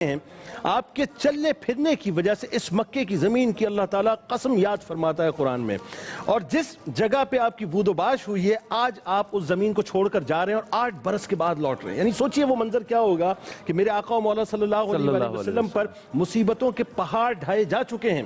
ہیں آپ کے چلنے پھرنے کی وجہ سے اس مکے کی زمین کی اللہ تعالیٰ قسم یاد فرماتا ہے قرآن میں، اور جس جگہ پہ آپ کی بود و باش ہوئی ہے آج آپ اس زمین کو چھوڑ کر جا رہے ہیں اور 8 برس کے بعد لوٹ رہے ہیں. یعنی سوچئے وہ منظر کیا ہوگا کہ میرے آقا و مولا صلی اللہ علیہ وسلم پر مصیبتوں کے پہاڑ ڈھائے جا چکے ہیں،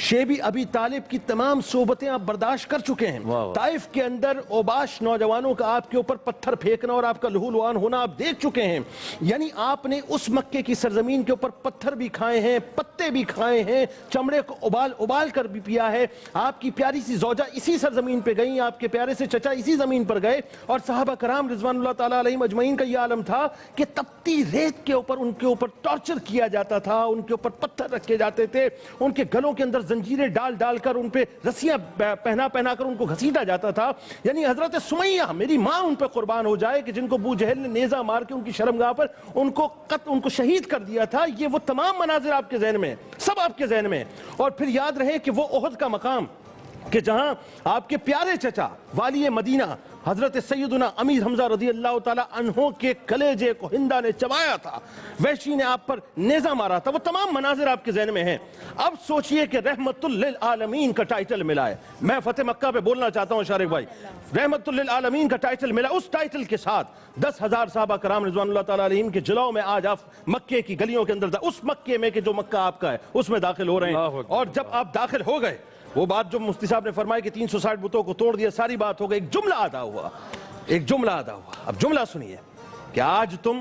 شیبی ابی طالب کی تمام صحبتیں آپ برداشت کر چکے ہیں، طائف کے اندر اوباش نوجوانوں کا آپ کے اوپر پتھر پھینکنا اور آپ کا لہو لعان ہونا آپ دیکھ چکے ہیں. یعنی آپ نے اس مکے کی سرزمین کے اوپر پتھر بھی کھائے ہیں، پتے بھی کھائے ہیں، چمڑے کو ابال کر بھی پیا ہے. آپ کی پیاری سی زوجہ اسی سرزمین پہ گئیں، آپ کے پیارے سے چچا اسی زمین پر گئے، اور صحابہ کرام رضوان اللہ تعالیٰ علیہم اجمعین کا یہ عالم تھا کہ تپتی ریت کے اوپر ان کے اوپر ٹارچر کیا جاتا تھا، ان کے اوپر پتھر رکھے جاتے تھے، ان کے گلوں کے اندر زنجیریں ڈال کر ان پہ رسیاں پہنا کر ان کو گھسیٹا جاتا تھا. یعنی حضرت سمیہ میری ماں ان پہ قربان ہو جائے کہ جن کو ابو جہل نے نیزہ مار کے ان کی شرمگاہ پر ان کو شہید کر دیا تھا. یہ وہ تمام مناظر آپ کے ذہن میں، سب آپ کے ذہن میں. اور پھر یاد رہے کہ وہ احد کا مقام کہ جہاں آپ کے پیارے چچا والی مدینہ حضرت سیدنا امیر حمزہ رضی اللہ تعالیٰ عنہ کے کلیجے کو ہندہ نے چبایا تھا، وحشی نے آپ پر نیزہ مارا تھا، وہ تمام مناظر آپ کے ذہن میں ہیں. اب سوچئے کہ رحمت للعالمین کا ٹائٹل ملا ہے. میں فتح مکہ پہ بولنا چاہتا ہوں شارق بھائی، رحمت للعالمین کا ٹائٹل ملا، اس ٹائٹل کے ساتھ 10,000 صحابہ کرام رضوان اللہ تعالیٰ علیہم کے جلووں میں آج آپ مکے کی گلیوں کے اندر اس مکے میں کہ جو مکہ آپ کا ہے اس میں داخل ہو رہے ہیں. اور جب آپ داخل ہو گئے، وہ بات جو مفتی صاحب نے فرمائی کہ 360 بتوں کو توڑ دیا، ساری بات ہو گئی، ایک جملہ ادا ہوا. اب جملہ سنیے کہ آج تم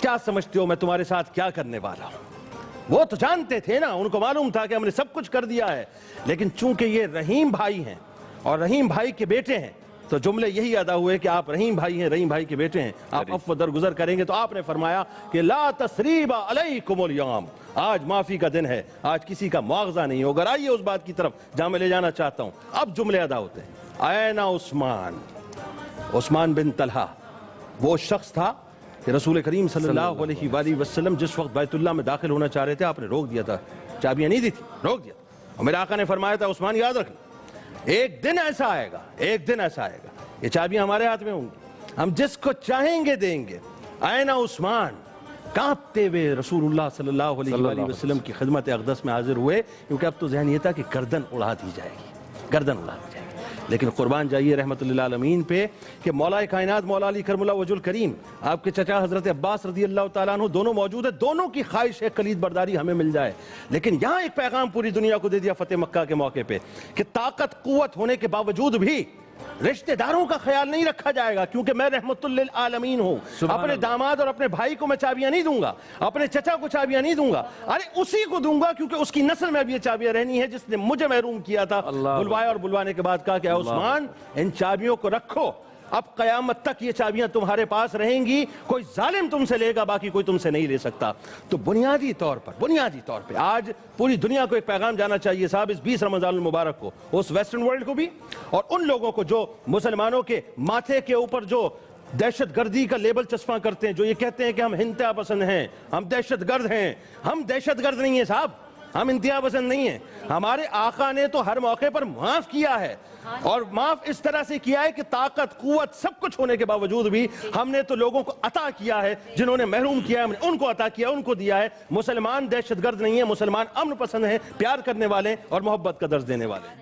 کیا سمجھتے ہو میں تمہارے ساتھ کیا کرنے والا ہوں. وہ تو جانتے تھے نا، ان کو معلوم تھا کہ ہم نے سب کچھ کر دیا ہے، لیکن چونکہ یہ رحیم بھائی ہیں اور رحیم بھائی کے بیٹے ہیں تو جملے یہی ادا ہوئے کہ آپ رحیم بھائی ہیں، رحیم بھائی کے بیٹے ہیں، آپ عفو درگزر کریں گے. تو آپ نے فرمایا کہ لا تثریب علیکم اليوم، آج معافی کا دن ہے، آج کسی کا مواخذہ نہیں ہوگا. آئیے اس بات کی طرف جہاں میں لے جانا چاہتا ہوں. اب جملے ادا ہوتے ہیں. این عثمان بن طلحہ وہ شخص تھا کہ رسول کریم صلی اللہ علیہ وآلہ وسلم جس وقت بیت اللہ میں داخل ہونا چاہ رہے تھے آپ نے روک دیا تھا، چابیاں نہیں دی تھی، روک دیا تھا. اور میرے آقا نے فرمایا تھا عثمان یاد رکھنا، ایک دن ایسا آئے گا یہ چابیاں ہمارے ہاتھ میں ہوں گی، ہم جس کو چاہیں گے دیں گے. این عثمان کانپتے ہوئے رسول اللہ صلی اللہ علیہ وآلہ وسلم کی خدمت اقدس میں حاضر ہوئے، کیونکہ اب تو ذہن یہ تھا کہ گردن اڑا دی جائے گی. لیکن قربان جائیے رحمت للعالمین پہ کہ مولا کائنات مولا علی کرم اللہ وجہ الکریم آپ کے چچا حضرت عباس رضی اللہ تعالیٰ عنہ دونوں موجود ہیں، دونوں کی خواہش ہے کلید برداری ہمیں مل جائے. لیکن یہاں ایک پیغام پوری دنیا کو دے دیا فتح مکہ کے موقع پہ کہ طاقت قوت ہونے کے باوجود بھی رشتہ داروں کا خیال نہیں رکھا جائے گا، کیونکہ میں رحمت للعالمین ہوں. اپنے داماد اور اپنے بھائی کو میں چابیاں نہیں دوں گا، اپنے چچا کو چابیاں نہیں دوں گا، ارے اسی کو دوں گا کیونکہ اس کی نسل میں اب یہ چابیاں رہنی ہے جس نے مجھے محروم کیا تھا. بلوایا اور بلوانے کے بعد کہا کہ اے عثمان ان چابیوں کو رکھو، اب قیامت تک یہ چابیاں تمہارے پاس رہیں گی، کوئی ظالم تم سے لے گا، باقی کوئی تم سے نہیں لے سکتا. تو بنیادی طور پر آج پوری دنیا کو ایک پیغام جانا چاہیے صاحب اس 20 رمضان المبارک کو، اس ویسٹرن ورلڈ کو بھی اور ان لوگوں کو جو مسلمانوں کے ماتھے کے اوپر جو دہشت گردی کا لیبل چسپاں کرتے ہیں، جو یہ کہتے ہیں کہ ہم انتہا پسند ہیں، ہم دہشت گرد ہیں. ہم دہشت گرد نہیں ہیں صاحب، ہم انتہا پسند نہیں ہیں. ہمارے آقا نے تو ہر موقع پر معاف کیا ہے، اور معاف اس طرح سے کیا ہے کہ طاقت قوت سب کچھ ہونے کے باوجود بھی ہم نے تو لوگوں کو عطا کیا ہے، جنہوں نے محروم کیا ہے ہم نے ان کو عطا کیا، ان کو دیا ہے. مسلمان دہشت گرد نہیں ہیں، مسلمان امن پسند ہیں، پیار کرنے والے اور محبت کا درس دینے والے ہیں.